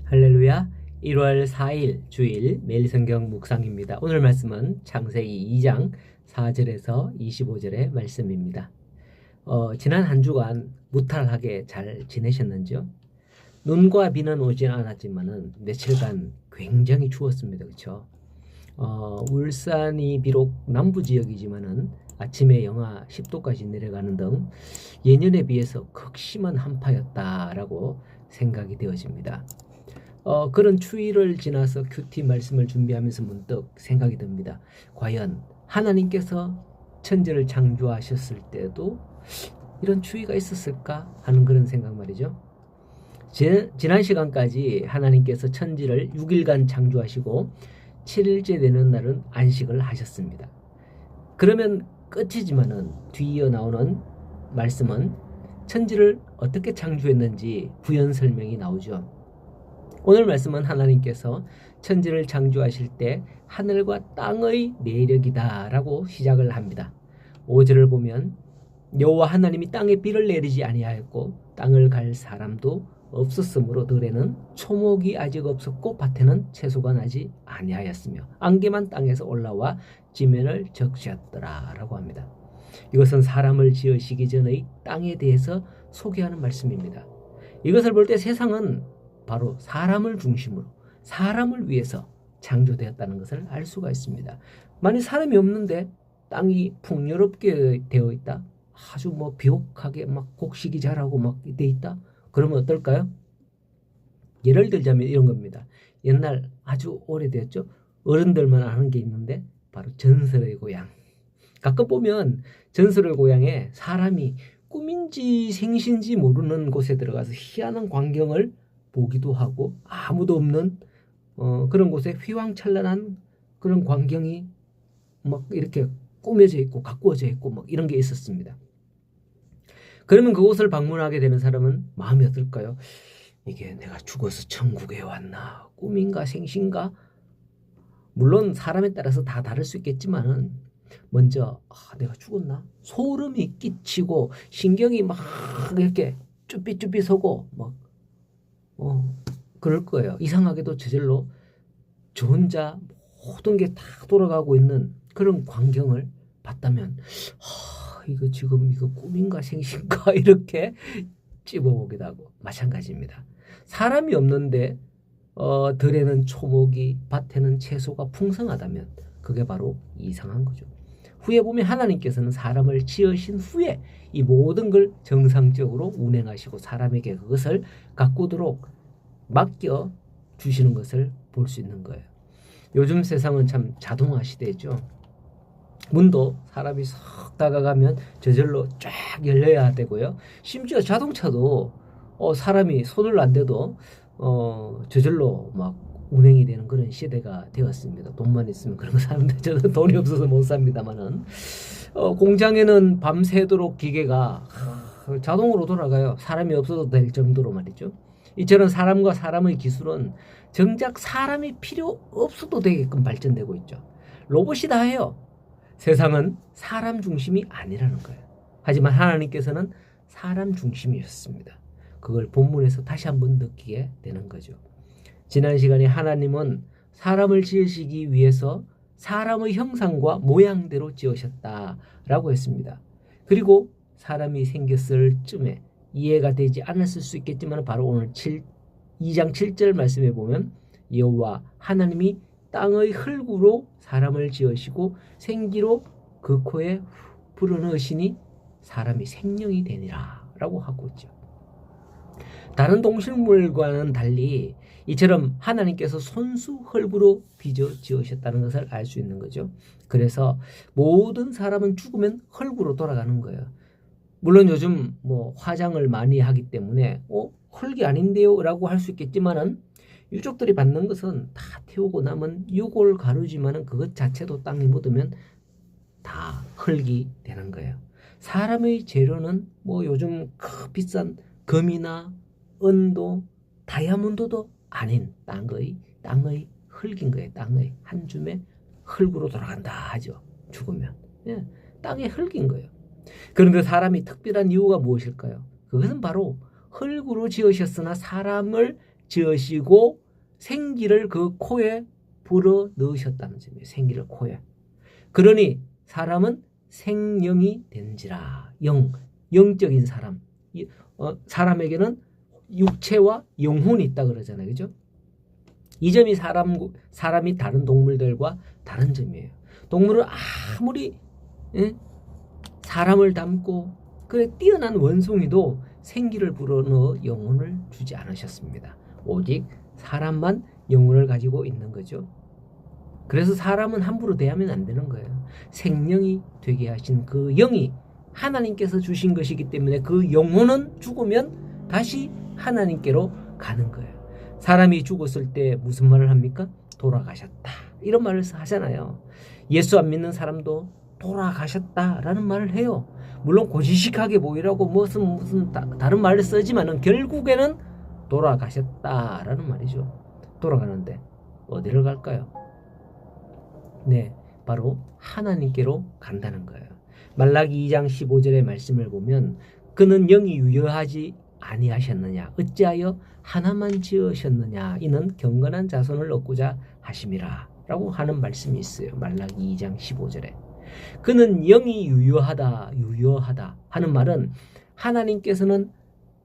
할렐루야. 1월 4일 주일 매일 성경 묵상입니다. 오늘 말씀은 창세기 2장 4절에서 25절의 말씀입니다. 지난 한 주간 무탈하게 잘 지내셨는지요? 눈과 비는 오진 않았지만은 며칠간 굉장히 추웠습니다. 그렇죠? 울산이 비록 남부 지역이지만은 아침에 영하 10도까지 내려가는 등 예년에 비해서 극심한 한파였다라고 생각이 되어집니다. 그런 추위를 지나서 큐티 말씀을 준비하면서 문득 생각이 듭니다. 과연 하나님께서 천지를 창조하셨을 때도 이런 추위가 있었을까 하는 그런 생각 말이죠. 지난 시간까지 하나님께서 천지를 6일간 창조하시고 7일째 되는 날은 안식을 하셨습니다. 그러면 끝이지만은 뒤이어 나오는 말씀은 천지를 어떻게 창조했는지 부연 설명이 나오죠. 오늘 말씀은 하나님께서 천지를 창조하실 때 하늘과 땅의 내력이다 라고 시작을 합니다. 5절을 보면 여호와 하나님이 땅에 비를 내리지 아니하였고 땅을 갈 사람도 없었으므로 들에는 초목이 아직 없었고 밭에는 채소가 나지 아니하였으며 안개만 땅에서 올라와 지면을 적시었더라 라고 합니다. 이것은 사람을 지으시기 전의 땅에 대해서 소개하는 말씀입니다. 이것을 볼 때 세상은 바로 사람을 중심으로 사람을 위해서 창조되었다는 것을 알 수가 있습니다. 만약 사람이 없는데 땅이 풍요롭게 되어 있다, 아주 비옥하게 곡식이 자라고 돼 있다, 그러면 어떨까요? 예를 들자면 이런 겁니다. 옛날 아주 오래됐죠. 어른들만 아는 게 있는데 바로 전설의 고향. 가끔 보면 전설의 고향에 사람이 꿈인지 생신지 모르는 곳에 들어가서 희한한 광경을 보기도 하고 아무도 없는 그런 곳에 휘황찬란한 그런 광경이 이렇게 꾸며져 있고 가꾸어져 있고 이런 게 있었습니다. 그러면 그곳을 방문하게 되는 사람은 마음이 어떨까요? 이게 내가 죽어서 천국에 왔나? 꿈인가 생신가? 물론 사람에 따라서 다 다를 수 있겠지만은 먼저 내가 죽었나? 소름이 끼치고 신경이 막 이렇게 쭈삣쭈삣 서고 그럴 거예요. 이상하게도 저절로 저 혼자 모든 게 다 돌아가고 있는 그런 광경을 봤다면 이거 꿈인가 생신가 이렇게 찝어보기도 하고 마찬가지입니다. 사람이 없는데 들에는 초목이 밭에는 채소가 풍성하다면 그게 바로 이상한 거죠. 후에 보면 하나님께서는 사람을 지으신 후에 이 모든 걸 정상적으로 운행하시고 사람에게 그것을 가꾸도록 맡겨 주시는 것을 볼 수 있는 거예요. 요즘 세상은 참 자동화 시대죠. 문도 사람이 석 다가가면 저절로 쫙 열려야 되고요. 심지어 자동차도 사람이 손을 안 대도 저절로 운행이 되는 그런 시대가 되었습니다. 돈만 있으면 그런 거 사는데 저는 돈이 없어서 못 삽니다만은 공장에는 밤새도록 기계가 자동으로 돌아가요. 사람이 없어도 될 정도로 말이죠. 이처럼 사람과 사람의 기술은 정작 사람이 필요 없어도 되게끔 발전되고 있죠. 로봇이 다 해요. 세상은 사람 중심이 아니라는 거예요. 하지만 하나님께서는 사람 중심이었습니다. 그걸 본문에서 다시 한번 느끼게 되는 거죠. 지난 시간에 하나님은 사람을 지으시기 위해서 사람의 형상과 모양대로 지으셨다라고 했습니다. 그리고 사람이 생겼을 쯤에 이해가 되지 않았을 수 있겠지만 바로 오늘 2장 7절 말씀에 보면 여호와 하나님이 땅의 흙으로 사람을 지으시고 생기로 그 코에 불어넣으시니 사람이 생명이 되니라 라고 하고 있죠. 다른 동식물과는 달리 이처럼 하나님께서 손수 흙으로 빚어 지으셨다는 것을 알 수 있는 거죠. 그래서 모든 사람은 죽으면 흙으로 돌아가는 거예요. 물론 요즘 화장을 많이 하기 때문에 흙이 아닌데요 라고 할 수 있겠지만은 유족들이 받는 것은 다 태우고 남은 유골 가루지만은 그것 자체도 땅에 묻으면 다 흙이 되는 거예요. 사람의 재료는 요즘 비싼 금이나 은도 다이아몬드도 아닌 땅의 흙인 거예요. 땅의 한 줌의 흙으로 돌아간다 하죠. 죽으면 땅의 흙인 거예요. 그런데 사람이 특별한 이유가 무엇일까요? 그것은 바로 흙으로 지으셨으나 사람을 지으시고 생기를 그 코에 불어 넣으셨다는 점이에요. 생기를 코에. 그러니 사람은 생령이 된지라. 영적인 사람. 사람에게는 육체와 영혼이 있다 그러잖아요. 그죠? 이 점이 사람이 다른 동물들과 다른 점이에요. 동물은 아무리 사람을 닮고 그래 뛰어난 원숭이도 생기를 불어넣어 영혼을 주지 않으셨습니다. 오직 사람만 영혼을 가지고 있는 거죠. 그래서 사람은 함부로 대하면 안 되는 거예요. 생명이 되게 하신 그 영이 하나님께서 주신 것이기 때문에 그 영혼은 죽으면 다시 하나님께로 가는 거예요. 사람이 죽었을 때 무슨 말을 합니까? 돌아가셨다. 이런 말을 하잖아요. 예수 안 믿는 사람도 돌아가셨다라는 말을 해요. 물론 고지식하게 보이라고 무슨 다른 말을 쓰지만은 결국에는 돌아가셨다라는 말이죠. 돌아가는데 어디를 갈까요? 네, 바로 하나님께로 간다는 거예요. 말라기 2장 15절의 말씀을 보면 그는 영이 유효하지 아니하셨느냐 어찌하여 하나만 지으셨느냐 이는 경건한 자손을 얻고자 하심이라 라고 하는 말씀이 있어요. 말라기 2장 15절에 그는 영이 유효하다 하는 말은 하나님께서는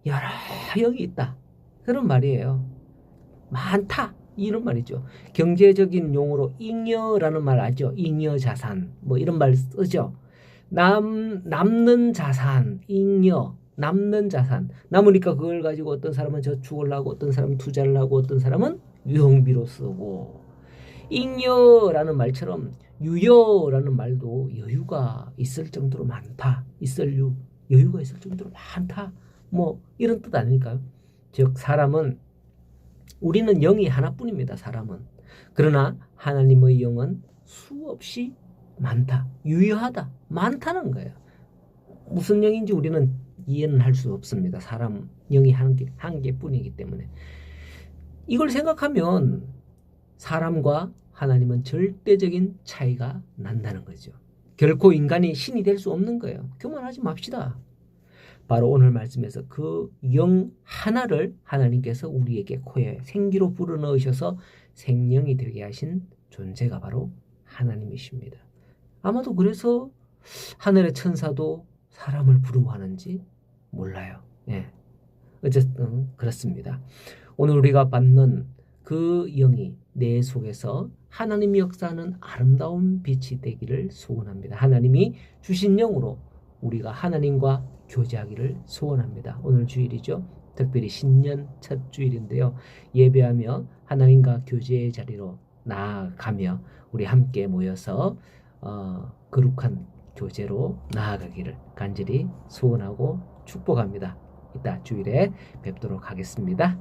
여러 영이 있다 그런 말이에요. 많다 이런 말이죠. 경제적인 용어로 잉여라는 말 알죠? 잉여 자산 뭐 이런 말 쓰죠. 남는 자산 잉여 남는 자산 남으니까 그걸 가지고 어떤 사람은 저축을 하고 어떤 사람은 투자를 하고 어떤 사람은 유흥비로 쓰고 잉여라는 말처럼 유여라는 말도 여유가 있을 정도로 많다 여유가 있을 정도로 많다 뭐 이런 뜻 아닐까요? 즉 사람은 우리는 영이 하나뿐입니다. 사람은. 그러나 하나님의 영은 수없이 많다. 유효하다. 많다는 거예요. 무슨 영인지 우리는 이해는 할 수 없습니다. 사람 영이 한 개뿐이기 때문에. 이걸 생각하면 사람과 하나님은 절대적인 차이가 난다는 거죠. 결코 인간이 신이 될 수 없는 거예요. 교만하지 맙시다. 바로 오늘 말씀에서 그 영 하나를 하나님께서 우리에게 코에 생기로 불어넣으셔서 생명이 되게 하신 존재가 바로 하나님이십니다. 아마도 그래서 하늘의 천사도 사람을 부러워하는지 몰라요. 예. 어쨌든 그렇습니다. 오늘 우리가 받는 그 영이 내 속에서 하나님이 역사하는 아름다운 빛이 되기를 소원합니다. 하나님이 주신 영으로 우리가 하나님과 교제하기를 소원합니다. 오늘 주일이죠. 특별히 신년 첫 주일인데요. 예배하며 하나님과 교제의 자리로 나아가며 우리 함께 모여서 거룩한 교제로 나아가기를 간절히 소원하고 축복합니다. 이따 주일에 뵙도록 하겠습니다.